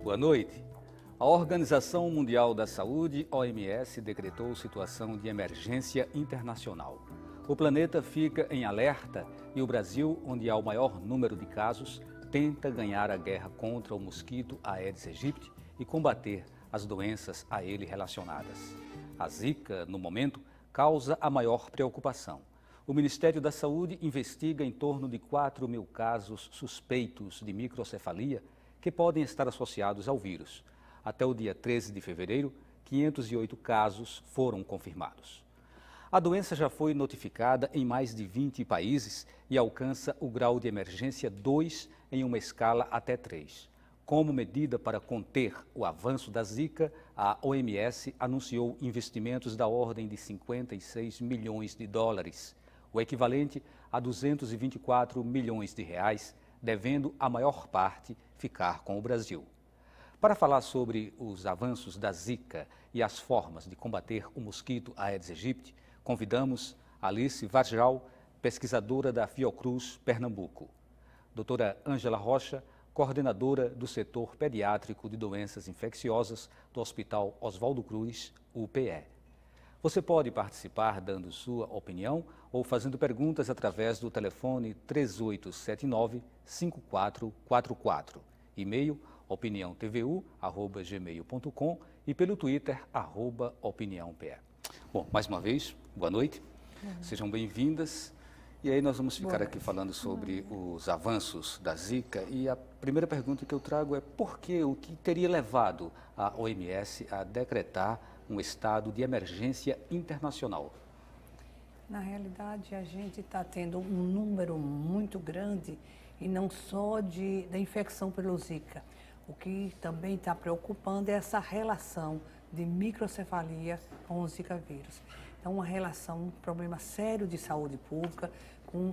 Boa noite. A Organização Mundial da Saúde, OMS, decretou situação de emergência internacional. O planeta fica em alerta e o Brasil, onde há o maior número de casos, tenta ganhar a guerra contra o mosquito Aedes aegypti e combater as doenças a ele relacionadas. A Zika, no momento, causa a maior preocupação. O Ministério da Saúde investiga em torno de 4.000 casos suspeitos de microcefalia que podem estar associados ao vírus. Até o dia 13 de fevereiro, 508 casos foram confirmados. A doença já foi notificada em mais de 20 países e alcança o grau de emergência 2 em uma escala até 3. Como medida para conter o avanço da Zika, a OMS anunciou investimentos da ordem de 56 milhões de dólares, o equivalente a 224 milhões de reais, devendo a maior parte ficar com o Brasil. Para falar sobre os avanços da Zika e as formas de combater o mosquito Aedes aegypti, convidamos Alice Varjal, pesquisadora da Fiocruz, Pernambuco. Doutora Ângela Rocha, coordenadora do setor pediátrico de doenças infecciosas do Hospital Oswaldo Cruz, UPE. Você pode participar dando sua opinião ou fazendo perguntas através do telefone 3879-5444, e-mail opiniãotvu@gmail.com e pelo Twitter, @opiniãope. Bom, mais uma vez, boa noite, sejam bem-vindas. E aí nós vamos ficar aqui falando sobre os avanços da Zika e a primeira pergunta que eu trago é o que teria levado a OMS a decretar um estado de emergência internacional? Na realidade, a gente está tendo um número muito grande e não só da infecção pelo Zika. O que também está preocupando é essa relação de microcefalia com o Zika vírus. Então, uma relação, um problema sério de saúde pública, com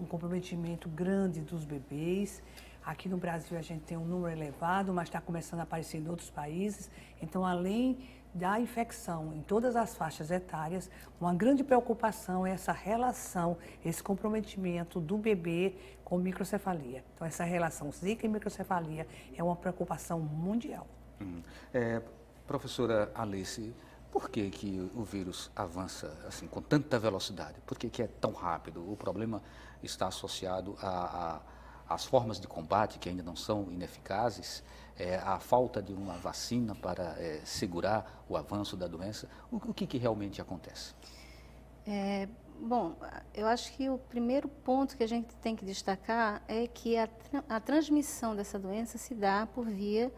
um comprometimento grande dos bebês. Aqui no Brasil a gente tem um número elevado, mas está começando a aparecer em outros países. Então, além da infecção em todas as faixas etárias, uma grande preocupação é essa relação, esse comprometimento do bebê com microcefalia. Então, essa relação Zika e microcefalia é uma preocupação mundial. Professora Alice, por que o vírus avança assim com tanta velocidade? Por que é tão rápido? O problema está associado às formas de combate que ainda não são ineficazes, à falta de uma vacina para segurar o avanço da doença. O que realmente acontece? Bom, eu acho que o primeiro ponto que a gente tem que destacar é que a transmissão dessa doença se dá por via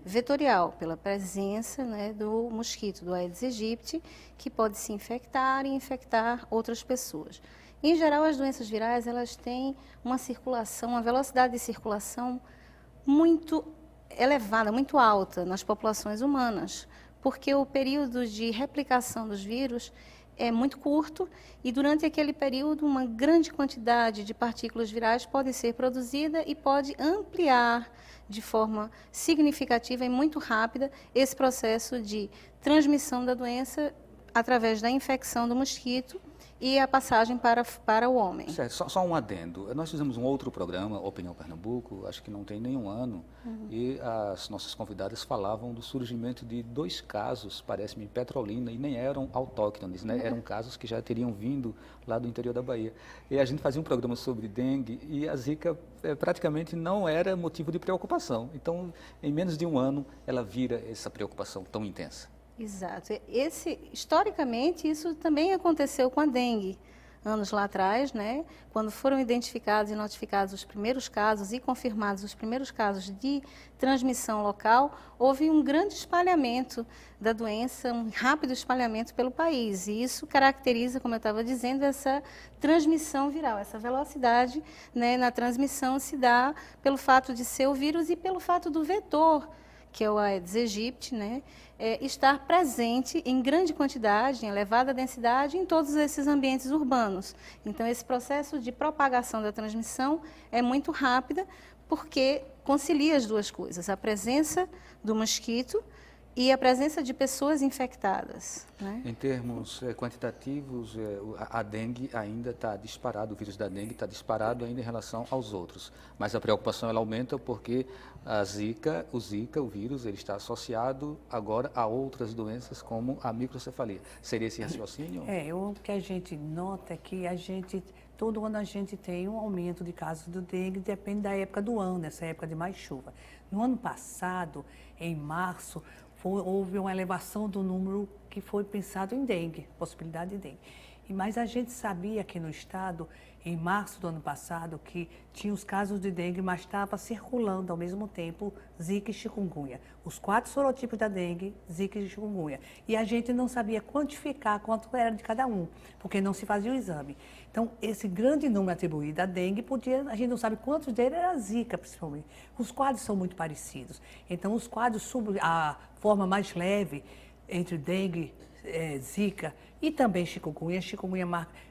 vetorial, pela presença, né, do mosquito, do Aedes aegypti, que pode se infectar e infectar outras pessoas. Em geral, as doenças virais, elas têm uma circulação, uma velocidade de circulação muito elevada, muito alta nas populações humanas, porque o período de replicação dos vírus é muito curto e durante aquele período uma grande quantidade de partículas virais pode ser produzida e pode ampliar de forma significativa e muito rápida esse processo de transmissão da doença através da infecção do mosquito e a passagem para o homem. Certo, só um adendo. Nós fizemos um outro programa, Opinião Pernambuco, acho que não tem nenhum ano, e as nossas convidadas falavam do surgimento de 2 casos, parece-me, em Petrolina, e nem eram autóctones, né? Eram casos que já teriam vindo lá do interior da Bahia. E a gente fazia um programa sobre dengue e a Zika praticamente não era motivo de preocupação. Então, em menos de um ano, ela vira essa preocupação tão intensa. Exato. Historicamente, isso também aconteceu com a dengue, anos lá atrás, né? Quando foram identificados e notificados os primeiros casos e confirmados os primeiros casos de transmissão local, houve um grande espalhamento da doença, um rápido espalhamento pelo país. E isso caracteriza, como eu estava dizendo, essa transmissão viral, essa velocidade, né, na transmissão se dá pelo fato de ser o vírus e pelo fato do vetor, que é o Aedes aegypti, né, estar presente em grande quantidade, em elevada densidade, em todos esses ambientes urbanos. Então, esse processo de propagação da transmissão é muito rápida, porque concilia as duas coisas, a presença do mosquito e a presença de pessoas infectadas, né? Em termos quantitativos, a dengue ainda está disparado, o vírus da dengue está disparado ainda em relação aos outros. Mas a preocupação ela aumenta porque o vírus, ele está associado agora a outras doenças como a microcefalia. Seria esse raciocínio? O que a gente nota é que todo ano a gente tem um aumento de casos do dengue, depende da época do ano, nessa época de mais chuva. No ano passado, em março, houve uma elevação do número que foi pensado em dengue, possibilidade de dengue. Mas a gente sabia aqui no estado, em março do ano passado, que tinha os casos de dengue, mas estava circulando ao mesmo tempo zika e chikungunya. Os 4 sorotipos da dengue, zika e chikungunya. E a gente não sabia quantificar quanto era de cada um, porque não se fazia o exame. Então, esse grande número atribuído à dengue, a gente não sabe quantos deles era zika, principalmente. Os quadros são muito parecidos. Então, os quadros, a forma mais leve entre dengue, zika e também chikungunya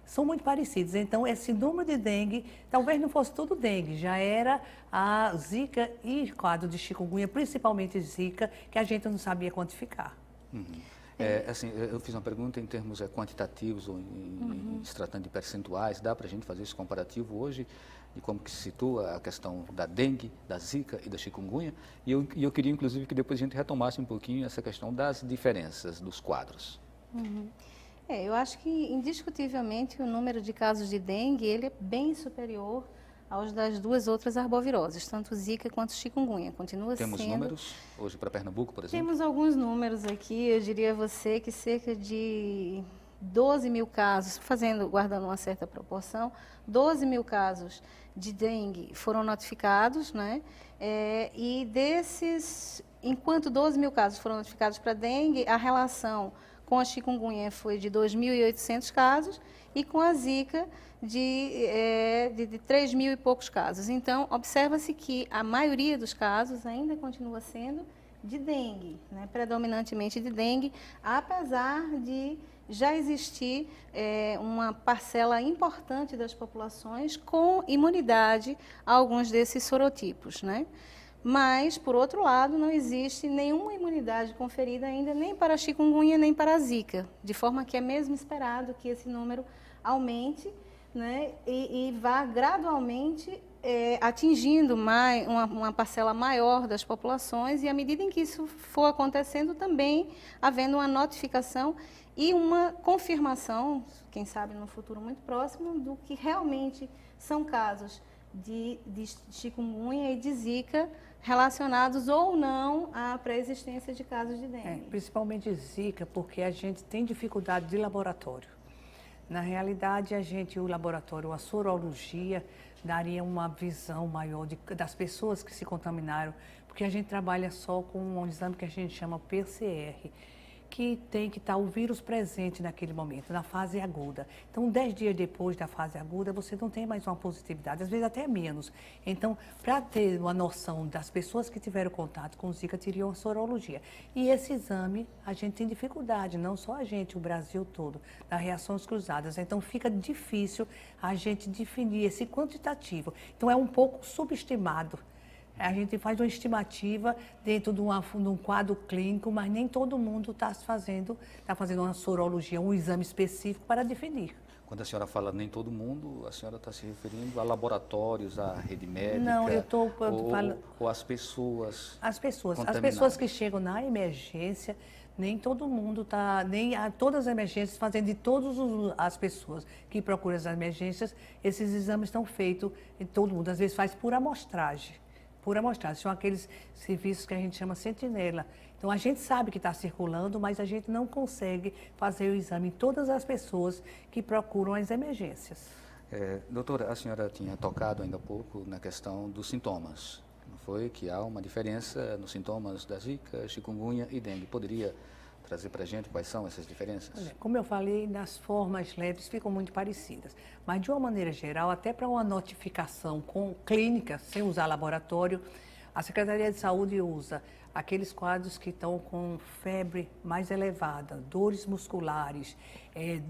são muito parecidos. Então, esse número de dengue, talvez não fosse tudo dengue, já era a zika e quadro de chikungunya, principalmente zika, que a gente não sabia quantificar. Assim, eu fiz uma pergunta em termos quantitativos, ou se tratando de percentuais, dá para a gente fazer esse comparativo hoje de como que se situa a questão da dengue, da zika e da chikungunya? E eu queria, inclusive, que depois a gente retomasse um pouquinho essa questão das diferenças dos quadros. Eu acho que, indiscutivelmente, o número de casos de dengue ele é bem superior aos das 2 outras arboviroses, tanto zika quanto chikungunya. Temos números hoje para Pernambuco, por exemplo? Temos alguns números aqui, eu diria a você que cerca de 12 mil casos, guardando uma certa proporção, 12 mil casos de dengue foram notificados, né? E desses, enquanto 12 mil casos foram notificados para dengue, a relação com a chikungunya foi de 2.800 casos e com a zika de 3 mil e poucos casos. Então, observa-se que a maioria dos casos ainda continua sendo de dengue, né? Predominantemente de dengue, apesar de já existir uma parcela importante das populações com imunidade a alguns desses sorotipos, né? Mas, por outro lado, não existe nenhuma imunidade conferida ainda nem para a chikungunya nem para a zika, de forma que é mesmo esperado que esse número aumente, né, e vá gradualmente atingindo uma parcela maior das populações, e à medida em que isso for acontecendo, também havendo uma notificação e uma confirmação, quem sabe no futuro muito próximo, do que realmente são casos de chikungunya e de zika relacionados ou não à pré-existência de casos de dengue. Principalmente zika, porque a gente tem dificuldade de laboratório. Na realidade, o laboratório, a sorologia, daria uma visão maior das pessoas que se contaminaram, porque a gente trabalha só com um exame que a gente chama PCR, que tem que estar o vírus presente naquele momento, na fase aguda. Então, 10 dias depois da fase aguda, você não tem mais uma positividade, às vezes até menos. Então, para ter uma noção das pessoas que tiveram contato com Zika, teriam uma sorologia. E esse exame, a gente tem dificuldade, não só a gente, o Brasil todo, das reações cruzadas. Então, fica difícil a gente definir esse quantitativo. Então, é um pouco subestimado. A gente faz uma estimativa dentro de um quadro clínico, mas nem todo mundo está fazendo uma sorologia, um exame específico para definir. Quando a senhora fala nem todo mundo, a senhora está se referindo a laboratórios, à rede médica? Não, eu estou falando... Ou às pessoas? As pessoas que chegam na emergência, nem todo mundo está, todas as emergências, fazendo de todas as pessoas que procuram as emergências, esses exames estão feitos em todo mundo, às vezes faz por amostragem. São aqueles serviços que a gente chama sentinela. Então, a gente sabe que está circulando, mas a gente não consegue fazer o exame em todas as pessoas que procuram as emergências. Doutora, a senhora tinha tocado ainda há pouco na questão dos sintomas. Não foi que há uma diferença nos sintomas da zika, chikungunya e dengue. Poderia trazer para a gente quais são essas diferenças? Como eu falei, nas formas leves ficam muito parecidas. Mas, de uma maneira geral, até para uma notificação com clínica, sem usar laboratório, a Secretaria de Saúde usa aqueles quadros que estão com febre mais elevada, dores musculares,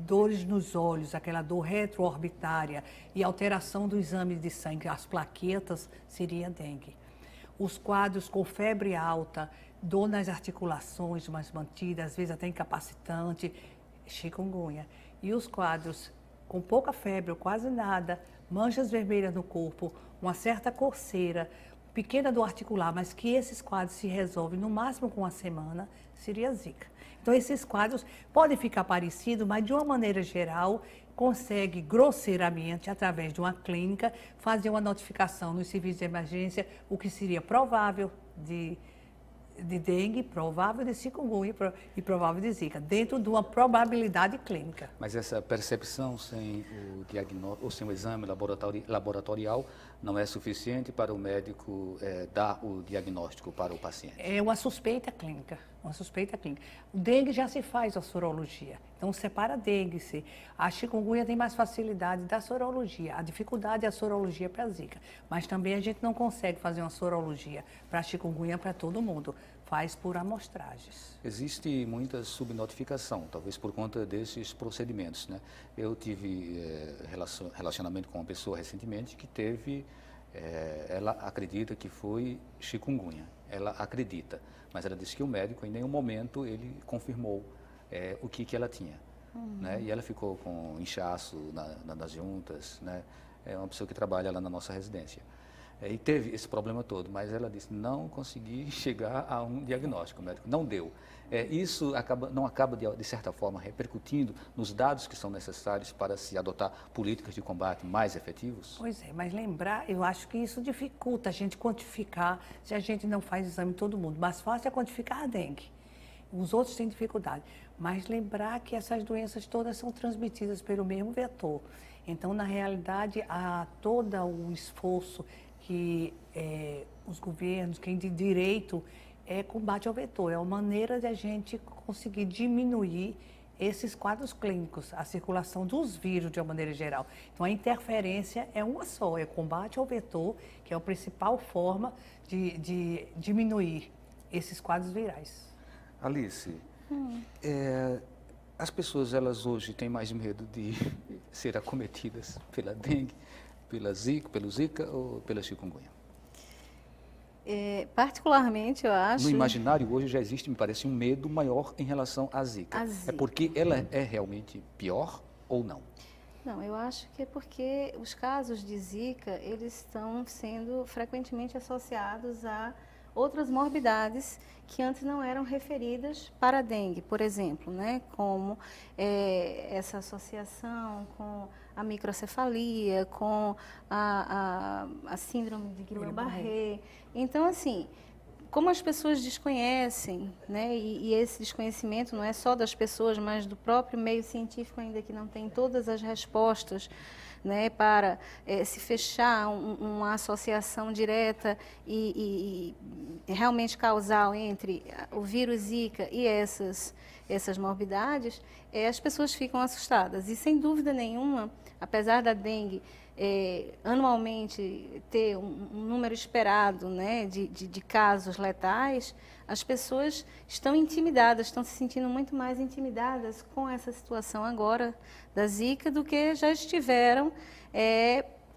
dores nos olhos, aquela dor retroorbitária e alteração do exame de sangue, as plaquetas, seria dengue. Os quadros com febre alta, dor nas articulações mais mantidas, às vezes até incapacitante, chikungunya. E os quadros com pouca febre ou quase nada, manchas vermelhas no corpo, uma certa coceira, pequena dor articular, mas que esses quadros se resolvem no máximo com uma semana, seria Zika. Então esses quadros podem ficar parecidos, mas de uma maneira geral consegue grosseiramente, através de uma clínica, fazer uma notificação no serviço de emergência, o que seria provável de dengue, provável de chikungunya e provável de Zika, dentro de uma probabilidade clínica. Mas essa percepção sem o diagnóstico ou sem o exame laboratorial não é suficiente para o médico dar o diagnóstico para o paciente? É uma suspeita clínica, uma suspeita clínica. O dengue já se faz a sorologia, então separa a dengue. A chikungunya tem mais facilidade da sorologia, a dificuldade é a sorologia para a Zika, mas também a gente não consegue fazer uma sorologia para a chikungunya para todo mundo, faz por amostragens. Existe muita subnotificação, talvez por conta desses procedimentos, né? Eu tive relacionamento com uma pessoa recentemente que teve, ela acredita que foi chikungunya, ela acredita, mas ela disse que o médico em nenhum momento ele confirmou o que ela tinha, né? E ela ficou com inchaço nas juntas, né? É uma pessoa que trabalha lá na nossa residência. E teve esse problema todo, mas ela disse, não consegui chegar a um diagnóstico médico, não deu. Isso não acaba, de certa forma, repercutindo nos dados que são necessários para se adotar políticas de combate mais efetivos? Pois é, mas lembrar, eu acho que isso dificulta a gente quantificar, se a gente não faz exame em todo mundo. Mais fácil é quantificar a dengue. Os outros têm dificuldade. Mas lembrar que essas doenças todas são transmitidas pelo mesmo vetor. Então, na realidade, há todo o esforço que os governos, quem de direito, combate ao vetor. É uma maneira de a gente conseguir diminuir esses quadros clínicos, a circulação dos vírus de uma maneira geral. Então, a interferência é uma só, é combate ao vetor, que é a principal forma de diminuir esses quadros virais. Alice, as pessoas, elas hoje têm mais medo de ser acometidas pela dengue, pelo Zika ou pela chikungunya? Particularmente, eu acho... No imaginário, hoje já existe, me parece, um medo maior em relação à Zika. É porque ela é realmente pior ou não? Não, eu acho que é porque os casos de Zika, eles estão sendo frequentemente associados a outras morbidades que antes não eram referidas para a dengue, por exemplo, né? Como essa associação com a microcefalia, com a síndrome de Guillain-Barré. Então, assim, como as pessoas desconhecem, né? E esse desconhecimento não é só das pessoas, mas do próprio meio científico ainda que não tem todas as respostas, né, para se fechar uma associação direta e realmente causal entre o vírus Zika e essas morbidades, as pessoas ficam assustadas. E, sem dúvida nenhuma, apesar da dengue anualmente ter um número esperado, né, de casos letais, as pessoas estão intimidadas, estão se sentindo muito mais intimidadas com essa situação agora da Zika do que já estiveram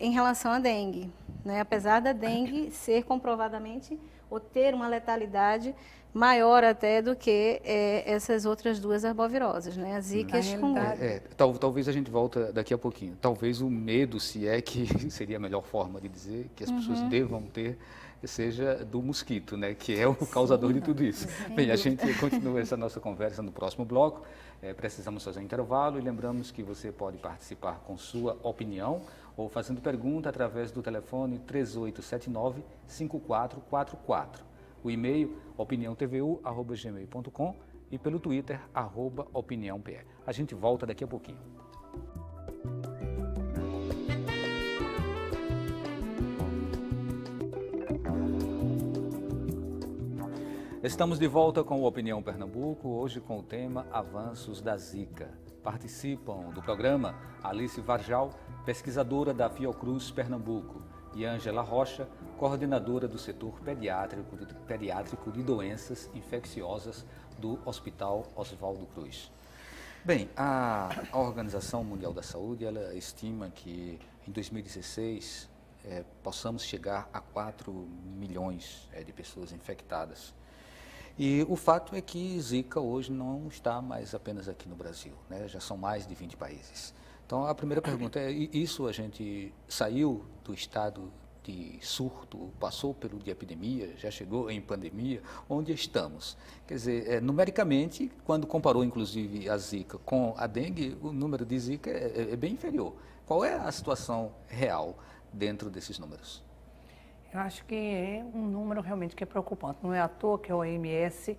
em relação à dengue, né? Apesar da dengue ser comprovadamente ou ter uma letalidade maior até do que essas outras duas arboviroses, né? A Zika e a chikungunya. Talvez a gente volta daqui a pouquinho. Talvez o medo, se é que seria a melhor forma de dizer, que as pessoas devam ter, seja do mosquito, né? Que é o causador de tudo isso. Bem, a gente continua essa nossa conversa no próximo bloco. Precisamos fazer um intervalo e lembramos que você pode participar com sua opinião ou fazendo pergunta através do telefone 3879-5444. O e-mail opiniãotvu@gmail.com e pelo Twitter @opiniãopr. A gente volta daqui a pouquinho. Estamos de volta com o Opinião Pernambuco, hoje com o tema Avanços da Zika. Participam do programa Alice Varjal, pesquisadora da Fiocruz Pernambuco, e Ângela Rocha, coordenadora do setor pediátrico de doenças infecciosas do Hospital Oswaldo Cruz. Bem, a Organização Mundial da Saúde, ela estima que em 2016 possamos chegar a 4 milhões de pessoas infectadas. E o fato é que Zika hoje não está mais apenas aqui no Brasil, né? Já são mais de 20 países. Então, a primeira pergunta é, isso a gente saiu do estado de surto, passou pelo de epidemia, já chegou em pandemia, onde estamos? Quer dizer, numericamente, quando comparou inclusive a Zika com a dengue, o número de Zika é bem inferior. Qual é a situação real dentro desses números? Eu acho que é um número realmente que é preocupante. Não é à toa que a OMS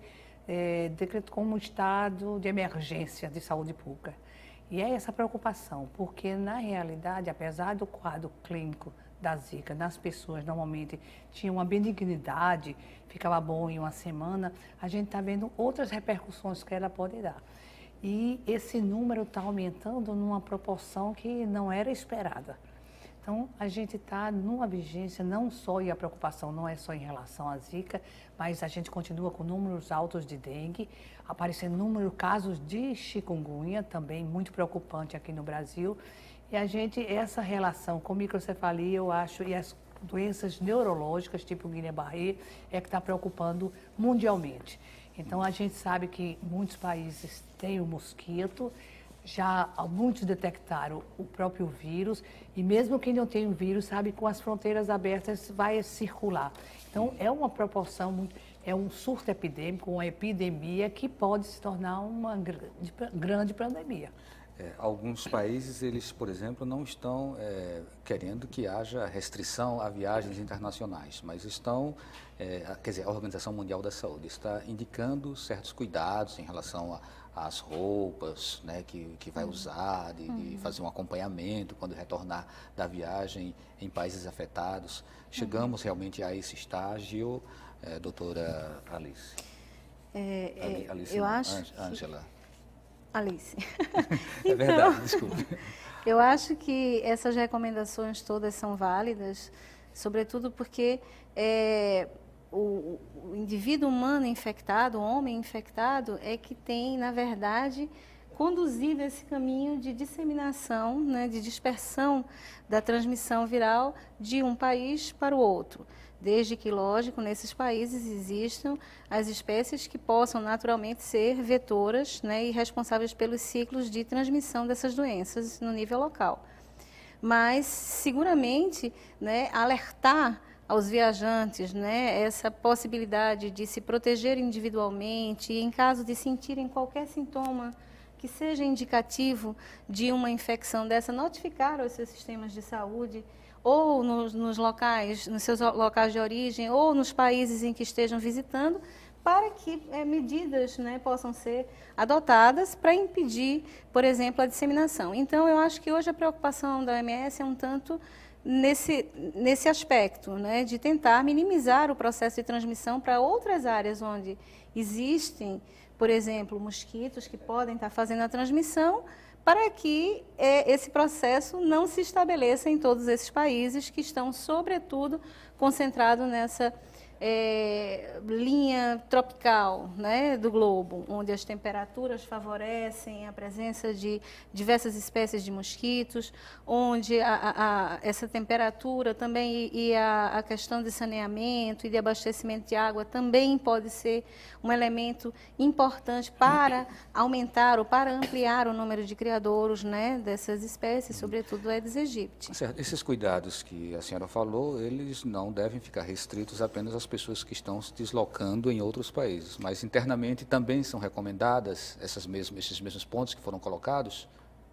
decretou como estado de emergência de saúde pública. E é essa preocupação, porque na realidade, apesar do quadro clínico da Zika, nas pessoas normalmente tinha uma benignidade, ficava bom em uma semana, a gente está vendo outras repercussões que ela pode dar. E esse número está aumentando numa proporção que não era esperada. Então, a gente está numa vigência, não só, e a preocupação não é só em relação à Zika, mas a gente continua com números altos de dengue, aparecendo casos de chikungunya, também muito preocupante aqui no Brasil. E essa relação com microcefalia, eu acho, e as doenças neurológicas, tipo Guillain-Barré, é que está preocupando mundialmente. Então, a gente sabe que muitos países têm o mosquito, já muitos detectaram o próprio vírus, e mesmo quem não tem o vírus sabe que com as fronteiras abertas vai circular. Então, é uma proporção, é um surto epidêmico, uma epidemia que pode se tornar uma grande pandemia. Alguns países, eles, por exemplo, não estão querendo que haja restrição a viagens internacionais, mas estão, quer dizer, a Organização Mundial da Saúde está indicando certos cuidados em relação às roupas, né, que vai usar, de fazer um acompanhamento quando retornar da viagem em países afetados. Chegamos realmente a esse estágio, doutora Alice? Alice eu não, acho Ângela. Alice. É verdade, desculpe. Eu acho que essas recomendações todas são válidas, sobretudo porque o indivíduo humano infectado, o homem infectado, é que tem, na verdade, conduzido esse caminho de disseminação, né, de dispersão da transmissão viral de um país para o outro. Desde que, lógico, nesses países existam as espécies que possam naturalmente ser vetoras, né, e responsáveis pelos ciclos de transmissão dessas doenças no nível local. Mas, seguramente, né, alertar aos viajantes, né, essa possibilidade de se proteger individualmente e, em caso de sentirem qualquer sintoma que seja indicativo de uma infecção dessa, notificar aos seus sistemas de saúde, ou nos seus locais de origem, ou nos países em que estejam visitando, para que medidas, né, possam ser adotadas para impedir, por exemplo, a disseminação. Então, eu acho que hoje a preocupação da OMS é um tanto nesse aspecto, né, de tentar minimizar o processo de transmissão para outras áreas onde existem, por exemplo, mosquitos que podem estar fazendo a transmissão, para que esse processo não se estabeleça em todos esses países que estão, sobretudo, concentrados nessa linha tropical, né, do globo, onde as temperaturas favorecem a presença de diversas espécies de mosquitos, onde essa temperatura também e a questão de saneamento e de abastecimento de água também pode ser um elemento importante para aumentar ou para ampliar o número de criadouros, né, dessas espécies, sobretudo o Aedes aegypti. Certo. Esses cuidados que a senhora falou, eles não devem ficar restritos apenas às pessoas que estão se deslocando em outros países, mas internamente também são recomendadas esses mesmos pontos que foram colocados?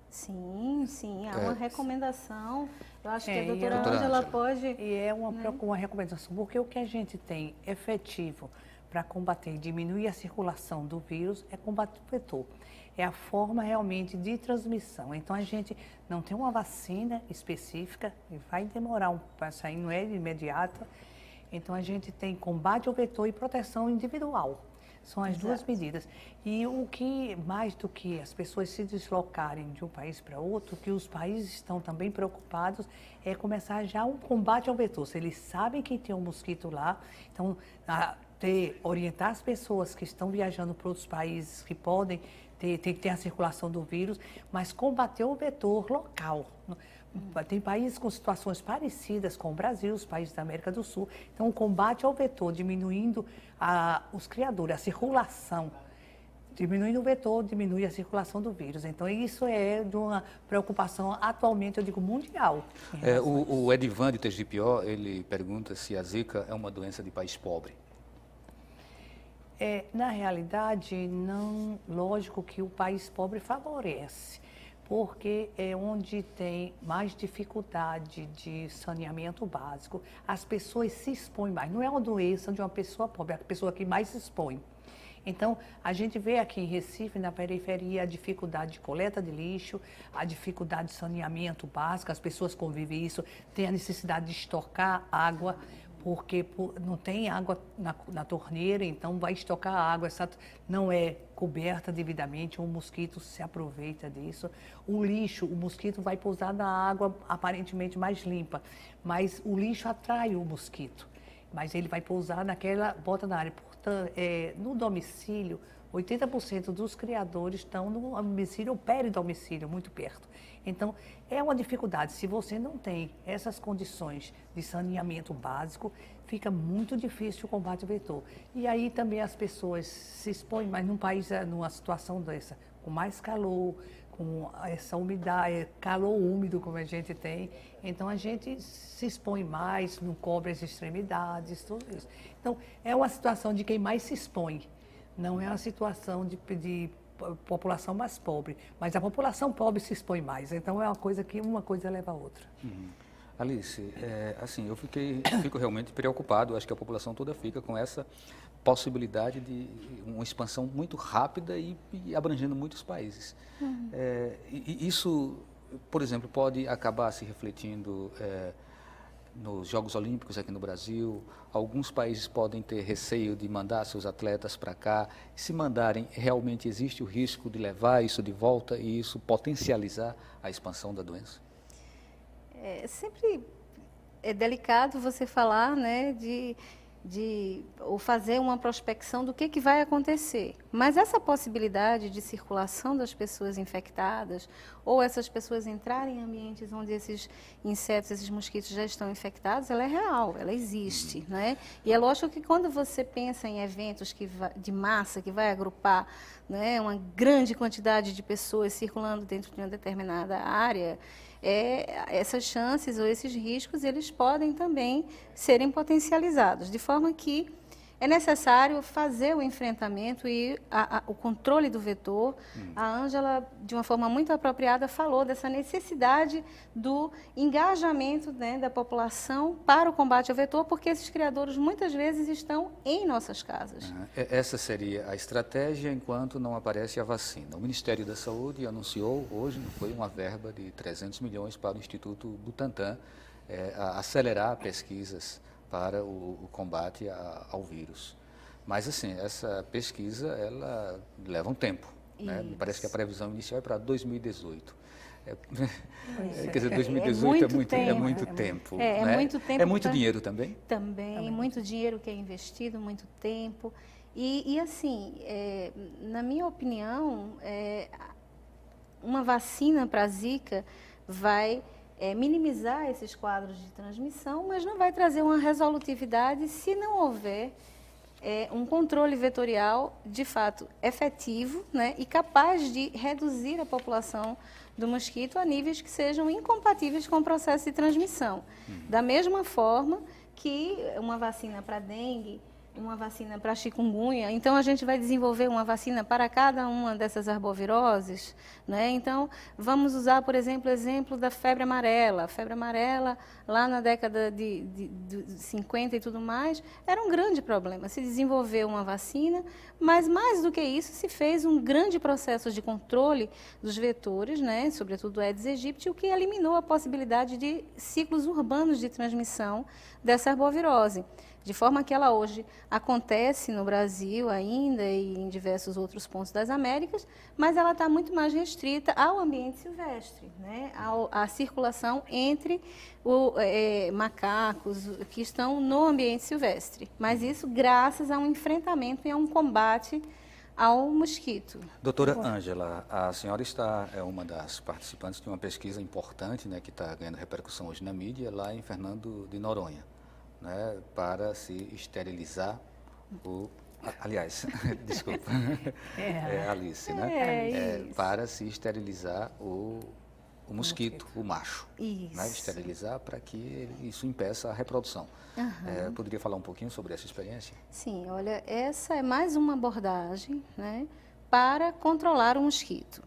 Sim, há uma recomendação. Eu acho que a doutora Ângela pode... E é uma recomendação, porque o que a gente tem efetivo para combater e diminuir a circulação do vírus é combater o vetor. É a forma realmente de transmissão. Então, a gente não tem uma vacina específica, e vai demorar para sair, não é imediata. Então, a gente tem combate ao vetor e proteção individual. São as duas medidas. E o que, mais do que as pessoas se deslocarem de um país para outro, que os países estão também preocupados, é começar já um combate ao vetor. Se eles sabem que tem um mosquito lá, então, orientar as pessoas que estão viajando para outros países, que podem ter a circulação do vírus, mas combater o vetor local. Tem países com situações parecidas com o Brasil, os países da América do Sul. Então, o combate ao vetor, diminuindo os criadores, a circulação. Diminuindo o vetor, diminui a circulação do vírus. Então, isso é de uma preocupação atualmente, eu digo, mundial. O Edivan de Tegipió, ele pergunta se a Zika é uma doença de país pobre. Na realidade, não, lógico que o país pobre favorece, porque é onde tem mais dificuldade de saneamento básico. As pessoas se expõem mais. Não é uma doença de uma pessoa pobre, é a pessoa que mais se expõe. Então, a gente vê aqui em Recife, na periferia, a dificuldade de coleta de lixo, a dificuldade de saneamento básico, as pessoas convivem isso, tem a necessidade de estocar água, porque não tem água na torneira, então vai estocar a água, não é coberta devidamente, o mosquito se aproveita disso. O lixo, o mosquito vai pousar na água aparentemente mais limpa, mas o lixo atrai o mosquito, mas ele vai pousar bota na área. No domicílio, 80% dos criadores estão no domicílio ou peridomicílio, muito perto. Então, é uma dificuldade. Se você não tem essas condições de saneamento básico, fica muito difícil o combate ao vetor. E aí também as pessoas se expõem, mas num país, numa situação dessa, com mais calor, com essa umidade, calor úmido como a gente tem, então a gente se expõe mais, não cobre as extremidades, tudo isso. Então, é uma situação de quem mais se expõe, não é uma situação de população mais pobre, mas a população pobre se expõe mais, então é uma coisa que uma coisa leva a outra. Alice, assim, eu fico realmente preocupado, acho que a população toda fica com essa possibilidade de uma expansão muito rápida e abrangendo muitos países. E isso, por exemplo, pode acabar se refletindo nos Jogos Olímpicos aqui no Brasil. Alguns países podem ter receio de mandar seus atletas para cá. Se mandarem, realmente existe o risco de levar isso de volta e isso potencializar a expansão da doença? Sempre é delicado você falar, né, ou fazer uma prospecção do que vai acontecer. Mas essa possibilidade de circulação das pessoas infectadas ou essas pessoas entrarem em ambientes onde esses insetos, esses mosquitos já estão infectados, ela é real, ela existe, né? E é lógico que quando você pensa em eventos de massa, que vai agrupar, né, uma grande quantidade de pessoas circulando dentro de uma determinada área, essas chances ou esses riscos, eles podem também serem potencializados, de forma que é necessário fazer o enfrentamento e o controle do vetor. A Ângela, de uma forma muito apropriada, falou dessa necessidade do engajamento, né, da população para o combate ao vetor, porque esses criadores muitas vezes estão em nossas casas. Essa seria a estratégia enquanto não aparece a vacina. O Ministério da Saúde anunciou hoje, foi uma verba de 300 milhões para o Instituto Butantan acelerar pesquisas para o combate ao vírus. Mas, assim, essa pesquisa, ela leva um tempo, né? Me parece que a previsão inicial é para 2018. Quer dizer, 2018 é muito tempo. É muito tempo. É muito dinheiro também? Também, muito dinheiro que é investido, muito tempo. E assim, na minha opinião, uma vacina para a Zika vai minimizar esses quadros de transmissão, mas não vai trazer uma resolutividade se não houver um controle vetorial, de fato, efetivo, né, e capaz de reduzir a população do mosquito a níveis que sejam incompatíveis com o processo de transmissão. Da mesma forma que uma vacina para dengue, uma vacina para chikungunya, então a gente vai desenvolver uma vacina para cada uma dessas arboviroses, né? Então, vamos usar, por exemplo, o exemplo da febre amarela. A febre amarela, lá na década de 50 e tudo mais, era um grande problema. Se desenvolveu uma vacina, mas mais do que isso, se fez um grande processo de controle dos vetores, né? Sobretudo o Aedes aegypti, o que eliminou a possibilidade de ciclos urbanos de transmissão dessa arbovirose. De forma que ela hoje acontece no Brasil ainda e em diversos outros pontos das Américas, mas ela está muito mais restrita ao ambiente silvestre, né? À circulação entre macacos que estão no ambiente silvestre. Mas isso graças a um enfrentamento e a um combate ao mosquito. Doutora Ângela, a senhora é uma das participantes de uma pesquisa importante, né, que está ganhando repercussão hoje na mídia, lá em Fernando de Noronha, né, para se esterilizar o... Aliás, desculpa, é Alice, né? Para se esterilizar o mosquito, o macho. Isso. Né? Esterilizar para que isso impeça a reprodução. Poderia falar um pouquinho sobre essa experiência? Sim, olha, essa é mais uma abordagem, né, para controlar o mosquito.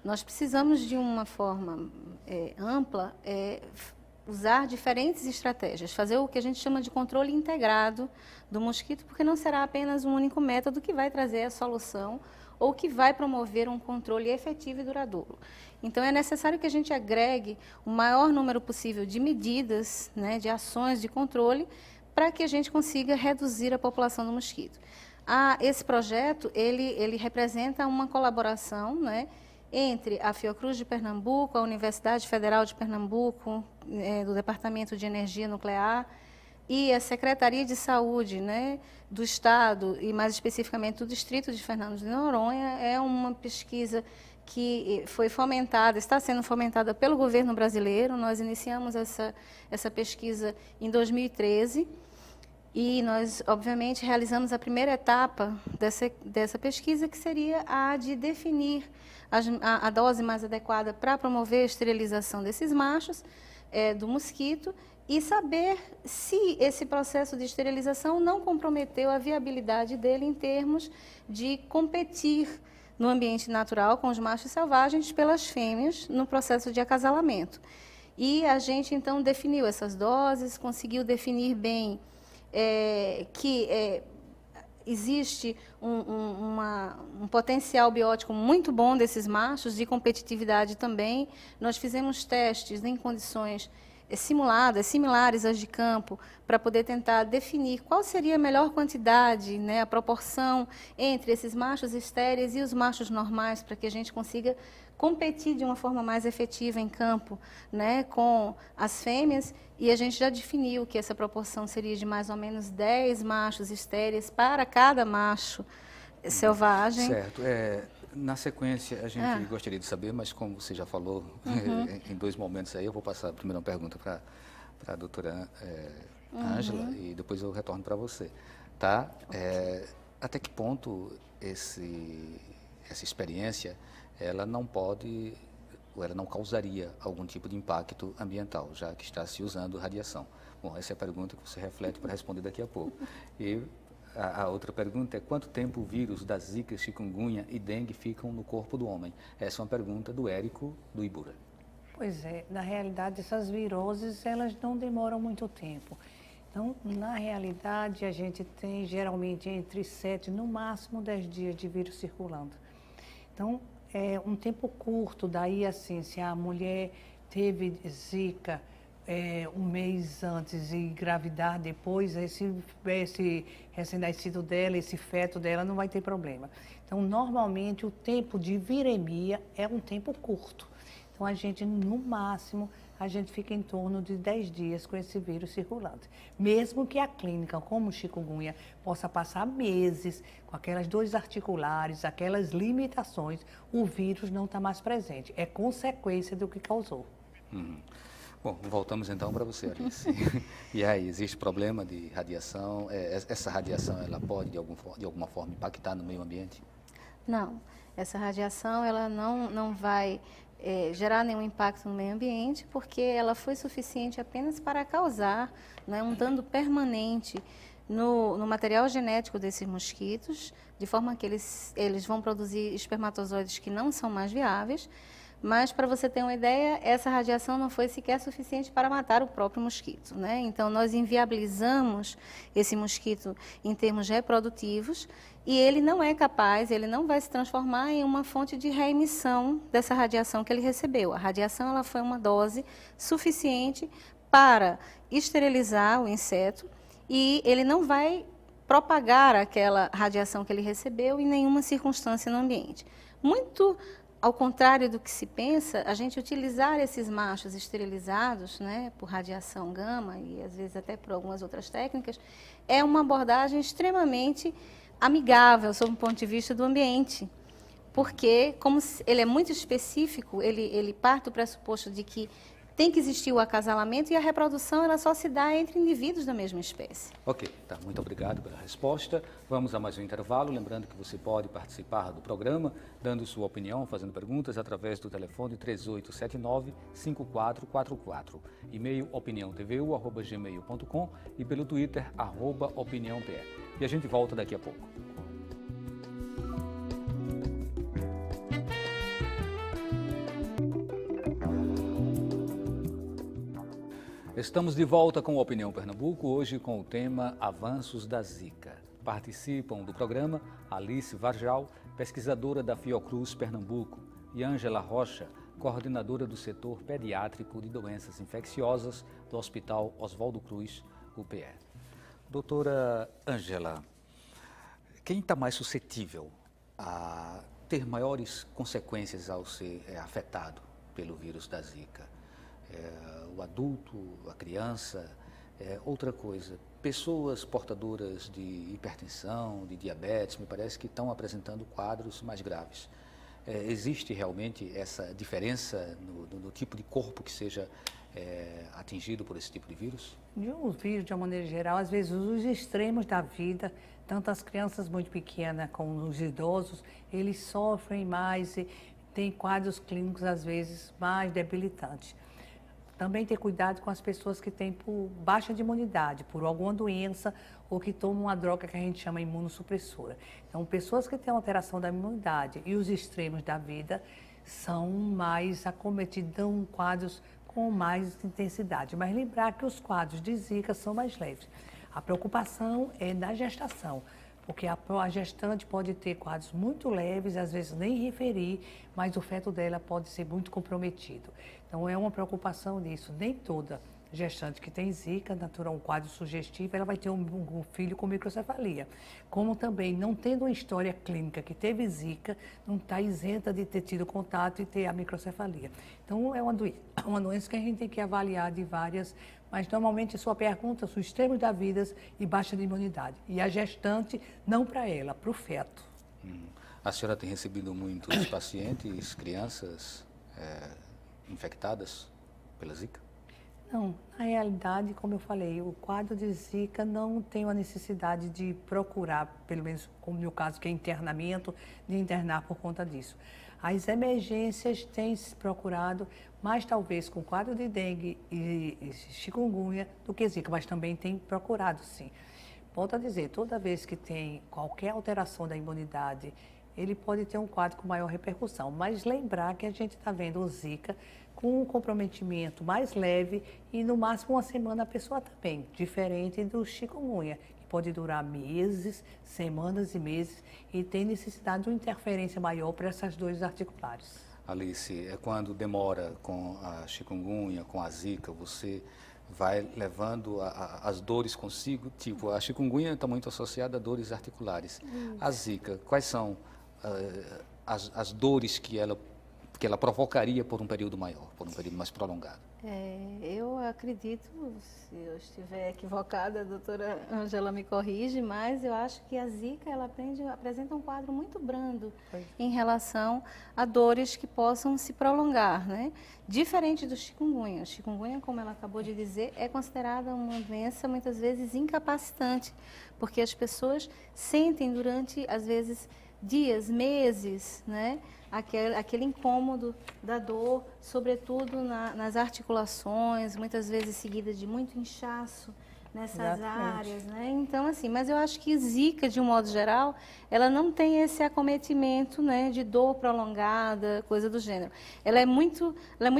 Nós precisamos de uma forma ampla, usar diferentes estratégias, fazer o que a gente chama de controle integrado do mosquito, porque não será apenas um único método que vai trazer a solução ou que vai promover um controle efetivo e duradouro. Então, é necessário que a gente agregue o maior número possível de medidas, né, de ações de controle, para que a gente consiga reduzir a população do mosquito. Esse projeto, ele representa uma colaboração, né, entre a Fiocruz de Pernambuco, a Universidade Federal de Pernambuco, do Departamento de Energia Nuclear, e a Secretaria de Saúde, né, do Estado, e mais especificamente do Distrito de Fernando de Noronha. É uma pesquisa que foi fomentada, está sendo fomentada pelo governo brasileiro. Nós iniciamos essa pesquisa em 2013 e nós, obviamente, realizamos a primeira etapa dessa pesquisa, que seria a de definir a dose mais adequada para promover a esterilização desses machos, do mosquito, e saber se esse processo de esterilização não comprometeu a viabilidade dele em termos de competir no ambiente natural com os machos selvagens pelas fêmeas no processo de acasalamento. E a gente, então, definiu essas doses, conseguiu definir bem que existe um potencial biótico muito bom desses machos, de competitividade também. Nós fizemos testes em condições simuladas, similares às de campo, para poder tentar definir qual seria a melhor quantidade, né, a proporção entre esses machos estéreis e os machos normais, para que a gente consiga competir de uma forma mais efetiva em campo, né, com as fêmeas. E a gente já definiu que essa proporção seria de mais ou menos 10 machos estéreis para cada macho selvagem. Certo. Na sequência, a gente gostaria de saber, mas como você já falou em dois momentos aí, eu vou passar a primeira pergunta para a doutora Ângela e depois eu retorno para você. Tá? Até que ponto essa experiência ela não pode, ou ela não causaria algum tipo de impacto ambiental, já que está se usando radiação? Bom, essa é a pergunta que você reflete para responder daqui a pouco. E a outra pergunta é: quanto tempo o vírus da zika, chikungunya e dengue ficam no corpo do homem? Essa é uma pergunta do Érico, do Ibura. Pois é, na realidade essas viroses, elas não demoram muito tempo. Então, na realidade, a gente tem geralmente entre 7, no máximo 10 dias de vírus circulando. Então, é um tempo curto. Daí, assim, se a mulher teve zika um mês antes e engravidar depois, esse recém-nascido dela, esse feto dela, não vai ter problema. Então, normalmente, o tempo de viremia é um tempo curto. Então, a gente, no máximo, a gente fica em torno de 10 dias com esse vírus circulante. Mesmo que a clínica, como chikungunya, possa passar meses com aquelas dores articulares, aquelas limitações, o vírus não está mais presente. É consequência do que causou. Bom, voltamos então para você, Alice. E aí, existe problema de radiação? Essa radiação, ela pode, de alguma forma, impactar no meio ambiente? Não, essa radiação, ela não vai gerar nenhum impacto no meio ambiente, porque ela foi suficiente apenas para causar, né, um dano permanente no material genético desses mosquitos, de forma que eles vão produzir espermatozoides que não são mais viáveis. Mas, para você ter uma ideia, essa radiação não foi sequer suficiente para matar o próprio mosquito, né? Então, nós inviabilizamos esse mosquito em termos reprodutivos e ele não é capaz, ele não vai se transformar em uma fonte de reemissão dessa radiação que ele recebeu. A radiação, ela foi uma dose suficiente para esterilizar o inseto e ele não vai propagar aquela radiação que ele recebeu em nenhuma circunstância no ambiente. Muito ao contrário do que se pensa, a gente utilizar esses machos esterilizados, né, por radiação gama e às vezes até por algumas outras técnicas, é uma abordagem extremamente amigável sob o ponto de vista do ambiente. Porque, como ele é muito específico, ele parte do pressuposto de que tem que existir o acasalamento e a reprodução ela só se dá entre indivíduos da mesma espécie. Ok, tá. Muito obrigado pela resposta. Vamos a mais um intervalo. Lembrando que você pode participar do programa, dando sua opinião, fazendo perguntas através do telefone 3879-5444. E-mail opiniãotvu@gmail.com e pelo Twitter @opiniãopr. E a gente volta daqui a pouco. Estamos de volta com o Opinião Pernambuco, hoje com o tema Avanços da Zika. Participam do programa Alice Varjal, pesquisadora da Fiocruz Pernambuco, e Ângela Rocha, coordenadora do setor pediátrico de doenças infecciosas do Hospital Oswaldo Cruz, UPE. Doutora Ângela, quem está mais suscetível a ter maiores consequências ao ser afetado pelo vírus da Zika? O adulto, a criança, outra coisa, pessoas portadoras de hipertensão, de diabetes, me parece que estão apresentando quadros mais graves. Existe realmente essa diferença no tipo de corpo que seja atingido por esse tipo de vírus? Os vírus, de uma maneira geral, às vezes os extremos da vida, tanto as crianças muito pequenas como os idosos, eles sofrem mais e têm quadros clínicos, às vezes, mais debilitantes. Também ter cuidado com as pessoas que têm por baixa de imunidade, por alguma doença ou que tomam uma droga que a gente chama imunossupressora. Então, pessoas que têm alteração da imunidade e os extremos da vida são mais acometidos, dão quadros com mais intensidade. Mas lembrar que os quadros de Zika são mais leves. A preocupação é na gestação, porque a gestante pode ter quadros muito leves, às vezes nem referir, mas o feto dela pode ser muito comprometido. Então, é uma preocupação nisso. Nem toda gestante que tem Zika, natural, um quadro sugestivo, ela vai ter um filho com microcefalia. Como também, não tendo uma história clínica que teve Zika, não está isenta de ter tido contato e ter a microcefalia. Então, é uma doença que a gente tem que avaliar de várias, mas normalmente sua pergunta, os extremos da vida e baixa de imunidade. E a gestante, não para ela, para o feto. A senhora tem recebido muitos pacientes, crianças infectadas pela Zika? Não, na realidade, como eu falei, o quadro de Zika não tem uma necessidade de procurar, pelo menos como no meu caso, que é internamento, de internar por conta disso. As emergências têm se procurado, mais talvez com quadro de dengue e chikungunya do que Zika, mas também tem procurado, sim. Volto a dizer, toda vez que tem qualquer alteração da imunidade, ele pode ter um quadro com maior repercussão, mas lembrar que a gente está vendo o Zika com um comprometimento mais leve e no máximo uma semana a pessoa está bem, diferente do chikungunya, que pode durar meses, semanas e meses e tem necessidade de uma interferência maior para essas dores articulares. Alice, quando demora com a chikungunya, com a Zika, você vai levando as dores consigo? Tipo, a chikungunya está muito associada a dores articulares. A Zika, quais são as dores que ela provocaria por um período maior, por um período mais prolongado? Eu acredito, se eu estiver equivocada, a doutora Ângela me corrige, mas eu acho que a Zika ela apresenta um quadro muito brando em relação a dores que possam se prolongar, né? Diferente do chikungunya. O chikungunya, como ela acabou de dizer, é considerada uma doença muitas vezes incapacitante, porque as pessoas sentem durante, às vezes, dias, meses, né? Aquele incômodo da dor, sobretudo nas articulações, muitas vezes seguida de muito inchaço nessas áreas, né? Então, assim, mas eu acho que Zika, de um modo geral, ela não tem esse acometimento, né, de dor prolongada, coisa do gênero. Ela é muito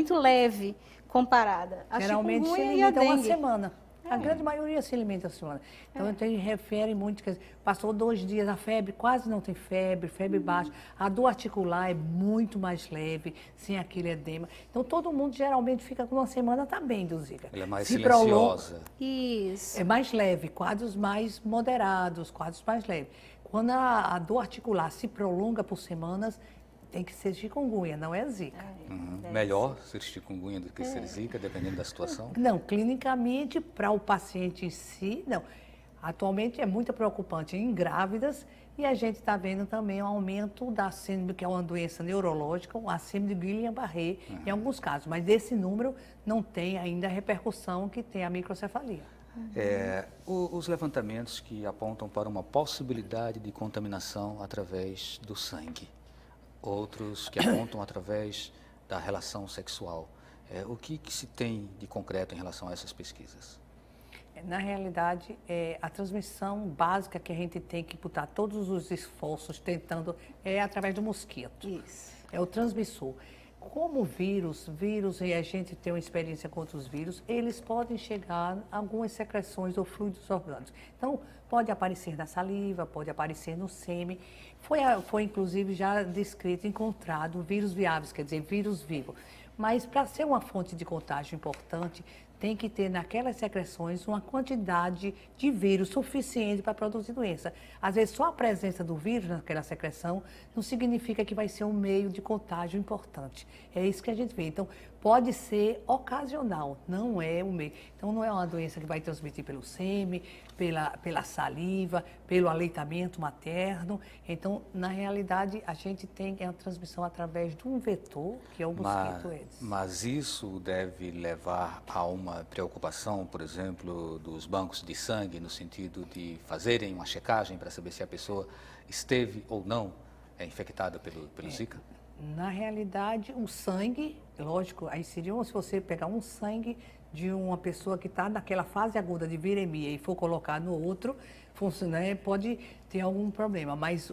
leve comparada a Geralmente se chikungunya e a limita a uma dengue. semana. A grande maioria se alimenta a semana. Então, refere muito, quer dizer, passou 2 dias, a febre quase não tem febre baixa. A dor articular é muito mais leve, sem aquele edema. Então, todo mundo geralmente fica com uma semana, está bem do Zika. Ela é mais silenciosa. Isso. É mais leve, quadros mais moderados, quadros mais leves. Quando a dor articular se prolonga por semanas, tem que ser chikungunya, não é Zika. Melhor ser chikungunya do que ser Zika, dependendo da situação? Não, clinicamente, para o paciente em si, não. Atualmente é muito preocupante em grávidas E a gente está vendo também um aumento da síndrome, que é uma doença neurológica, a síndrome de Guillain-Barré, em alguns casos. Mas esse número não tem ainda a repercussão que tem a microcefalia. Os levantamentos que apontam para uma possibilidade de contaminação através do sangue, outros que apontam através da relação sexual. O que se tem de concreto em relação a essas pesquisas? Na realidade, a transmissão básica que a gente tem que botar todos os esforços tentando é através do mosquito. Isso. É o transmissor. Como vírus, e a gente tem uma experiência com outros vírus, eles podem chegar a algumas secreções ou fluidos orgânicos. Então, pode aparecer na saliva, pode aparecer no sêmen. Foi inclusive já descrito, encontrado vírus viáveis, quer dizer, vírus vivo. Mas para ser uma fonte de contágio importante, tem que ter naquelas secreções uma quantidade de vírus suficiente para produzir doença. Às vezes, só a presença do vírus naquela secreção não significa que vai ser um meio de contágio importante. É isso que a gente vê. Então, pode ser ocasional, não é um meio. Então, não é uma doença que vai transmitir pelo sêmen, pela saliva, pelo aleitamento materno. Então, na realidade, a gente tem a transmissão através de um vetor, que é o mosquito Aedes. Mas isso deve levar a uma preocupação, por exemplo, dos bancos de sangue, no sentido de fazerem uma checagem para saber se a pessoa esteve ou não infectada pelo Zika? Na realidade, o sangue, lógico, aí seria se você pegar um sangue de uma pessoa que está naquela fase aguda de viremia e for colocar no outro, pode ter algum problema. Mas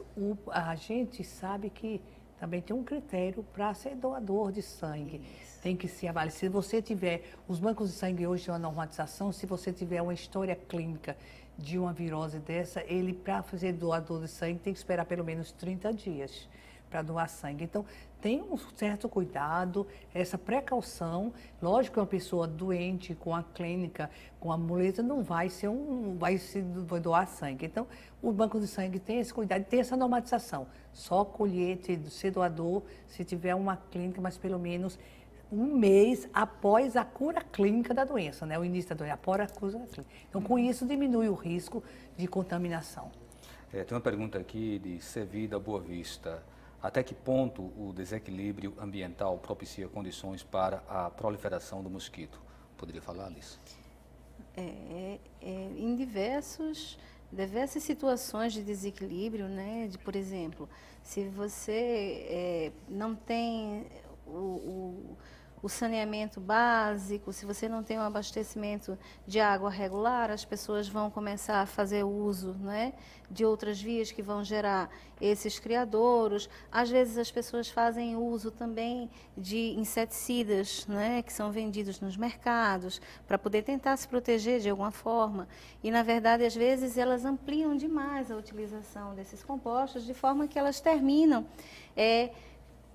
a gente sabe que também tem um critério para ser doador de sangue. Isso. Tem que se avaliar. Se você tiver, os bancos de sangue hoje têm uma normatização, se você tiver uma história clínica de uma virose dessa, ele, para fazer doador de sangue, tem que esperar pelo menos 30 dias para doar sangue. Então, tem um certo cuidado, essa precaução. Lógico que uma pessoa doente, com a clínica, com a muleta, não vai vai doar sangue. Então, o banco de sangue tem esse cuidado, tem essa normatização. Só colher, ser doador, se tiver uma clínica, mas pelo menos um mês após a cura clínica da doença, né? O início da doença, após a cura clínica. Então, com isso, diminui o risco de contaminação. Tem uma pergunta aqui de Sevida Boa Vista. Até que ponto o desequilíbrio ambiental propicia condições para a proliferação do mosquito? Poderia falar, Alice? Em diversas situações de desequilíbrio, né? Por exemplo, se você não tem o saneamento básico, se você não tem um abastecimento de água regular, as pessoas vão começar a fazer uso, né, de outras vias que vão gerar esses criadouros. Às vezes as pessoas fazem uso também de inseticidas, né, que são vendidos nos mercados, para poder tentar se proteger de alguma forma. E, na verdade, às vezes elas ampliam demais a utilização desses compostos, de forma que elas terminam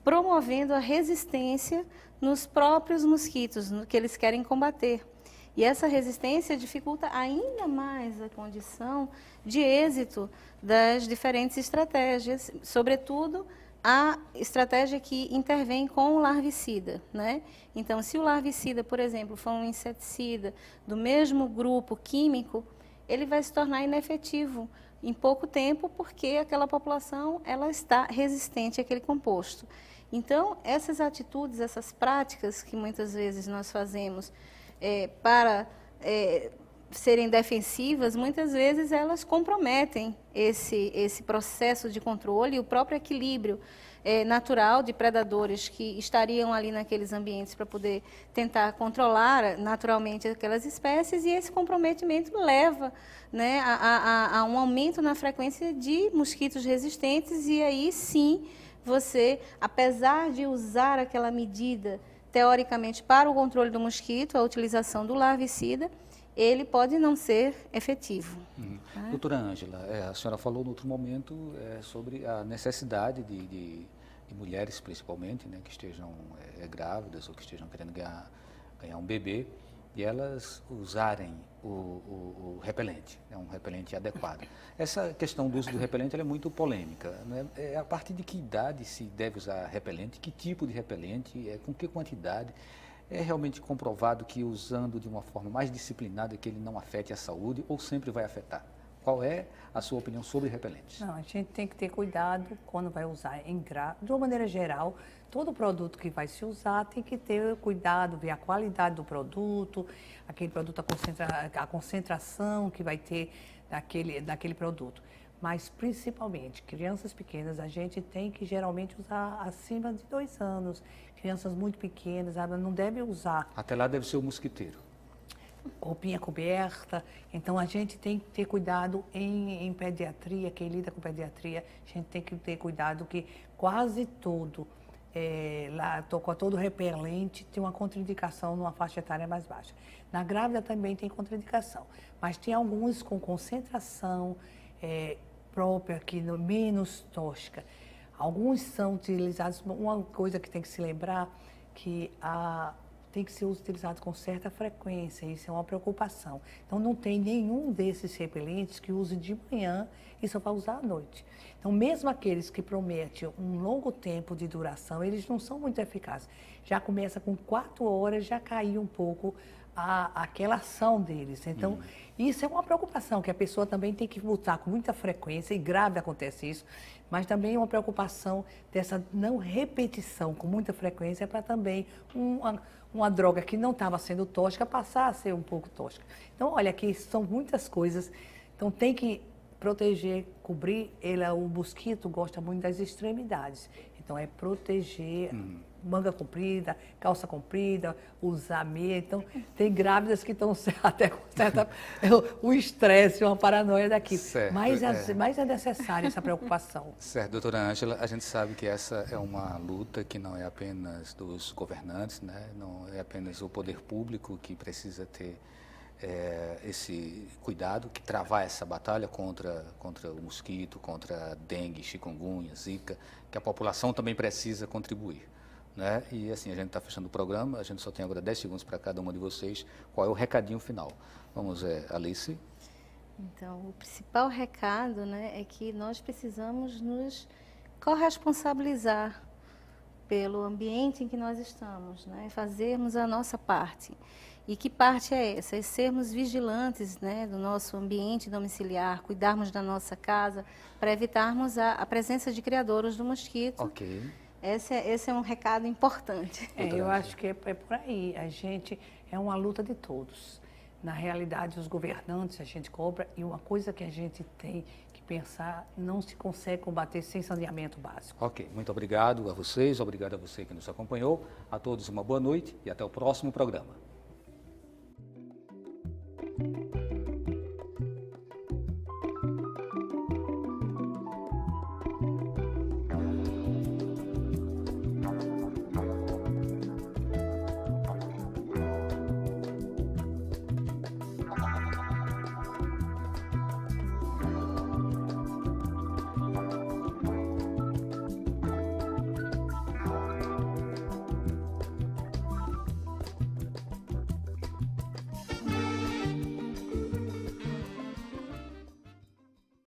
promovendo a resistência nos próprios mosquitos, no que eles querem combater. E essa resistência dificulta ainda mais a condição de êxito das diferentes estratégias, sobretudo a estratégia que intervém com o larvicida, né? Então, se o larvicida, por exemplo, for um inseticida do mesmo grupo químico, ele vai se tornar inefetivo em pouco tempo, porque aquela população ela está resistente àquele composto. Então, essas atitudes, essas práticas que muitas vezes nós fazemos para serem defensivas, muitas vezes elas comprometem esse processo de controle e o próprio equilíbrio natural de predadores que estariam ali naqueles ambientes para poder tentar controlar naturalmente aquelas espécies, e esse comprometimento leva, né, a um aumento na frequência de mosquitos resistentes, e aí sim você, apesar de usar aquela medida teoricamente para o controle do mosquito, a utilização do larvicida, ele pode não ser efetivo. Tá? Doutora Ângela, a senhora falou no outro momento sobre a necessidade de mulheres, principalmente, né, que estejam grávidas ou que estejam querendo ganhar um bebê, e elas usarem o repelente, um repelente adequado. Essa questão do uso do repelente é muito polêmica, né? A partir de que idade se deve usar repelente, que tipo de repelente, com que quantidade? É realmente comprovado que usando de uma forma mais disciplinada que ele não afete a saúde ou sempre vai afetar? Qual é a sua opinião sobre repelentes? Não, a gente tem que ter cuidado quando vai usar de uma maneira geral. Todo produto que vai se usar tem que ter cuidado, ver a qualidade do produto, aquele produto, a concentração que vai ter daquele produto. Mas, principalmente, crianças pequenas, a gente tem que geralmente usar acima de 2 anos. Crianças muito pequenas, ela não deve usar. Até lá deve ser o mosquiteiro. Roupinha coberta. Então, a gente tem que ter cuidado em pediatria, quem lida com pediatria, a gente tem que ter cuidado que quase tudo, todo repelente tem uma contraindicação numa faixa etária mais baixa. Na grávida também tem contraindicação, mas tem alguns com concentração própria, menos tóxica. Alguns são utilizados, uma coisa que tem que se lembrar, que tem que ser utilizado com certa frequência, isso é uma preocupação. Então, não tem nenhum desses repelentes que use de manhã e só vai usar à noite. Então, mesmo aqueles que prometem um longo tempo de duração, eles não são muito eficazes. Já começa com 4 horas, já caiu um pouco aquela ação deles. Então, isso é uma preocupação que a pessoa também tem que botar com muita frequência, e grávida acontece isso, mas também é uma preocupação dessa não repetição com muita frequência para também uma droga que não estava sendo tóxica passar a ser um pouco tóxica. Então, olha, aqui são muitas coisas, então tem que proteger, cobrir. O mosquito gosta muito das extremidades, então é proteger manga comprida, calça comprida, usar meia. Então, tem grávidas que estão até com certa... o estresse, uma paranoia daqui. Certo, mas é necessária essa preocupação. Certo, doutora Ângela, a gente sabe que essa é uma luta que não é apenas dos governantes, né? Não é apenas o poder público que precisa ter esse cuidado, que travar essa batalha contra o mosquito, contra a dengue, chikungunya, zika, que a população também precisa contribuir. Né? E assim, a gente está fechando o programa, a gente só tem agora 10 segundos para cada uma de vocês. Qual é o recadinho final? Vamos, Alice. Então, o principal recado, né, é que nós precisamos nos corresponsabilizar pelo ambiente em que nós estamos, né, fazermos a nossa parte. E que parte é essa? É sermos vigilantes, né, do nosso ambiente domiciliar, cuidarmos da nossa casa, para evitarmos a presença de criadouros do mosquito. Ok. Esse é um recado importante. Eu acho que é por aí. É uma luta de todos. Na realidade, os governantes, a gente cobra, e uma coisa que a gente tem que pensar, não se consegue combater sem saneamento básico. Ok, muito obrigado a vocês, obrigado a você que nos acompanhou. A todos uma boa noite e até o próximo programa.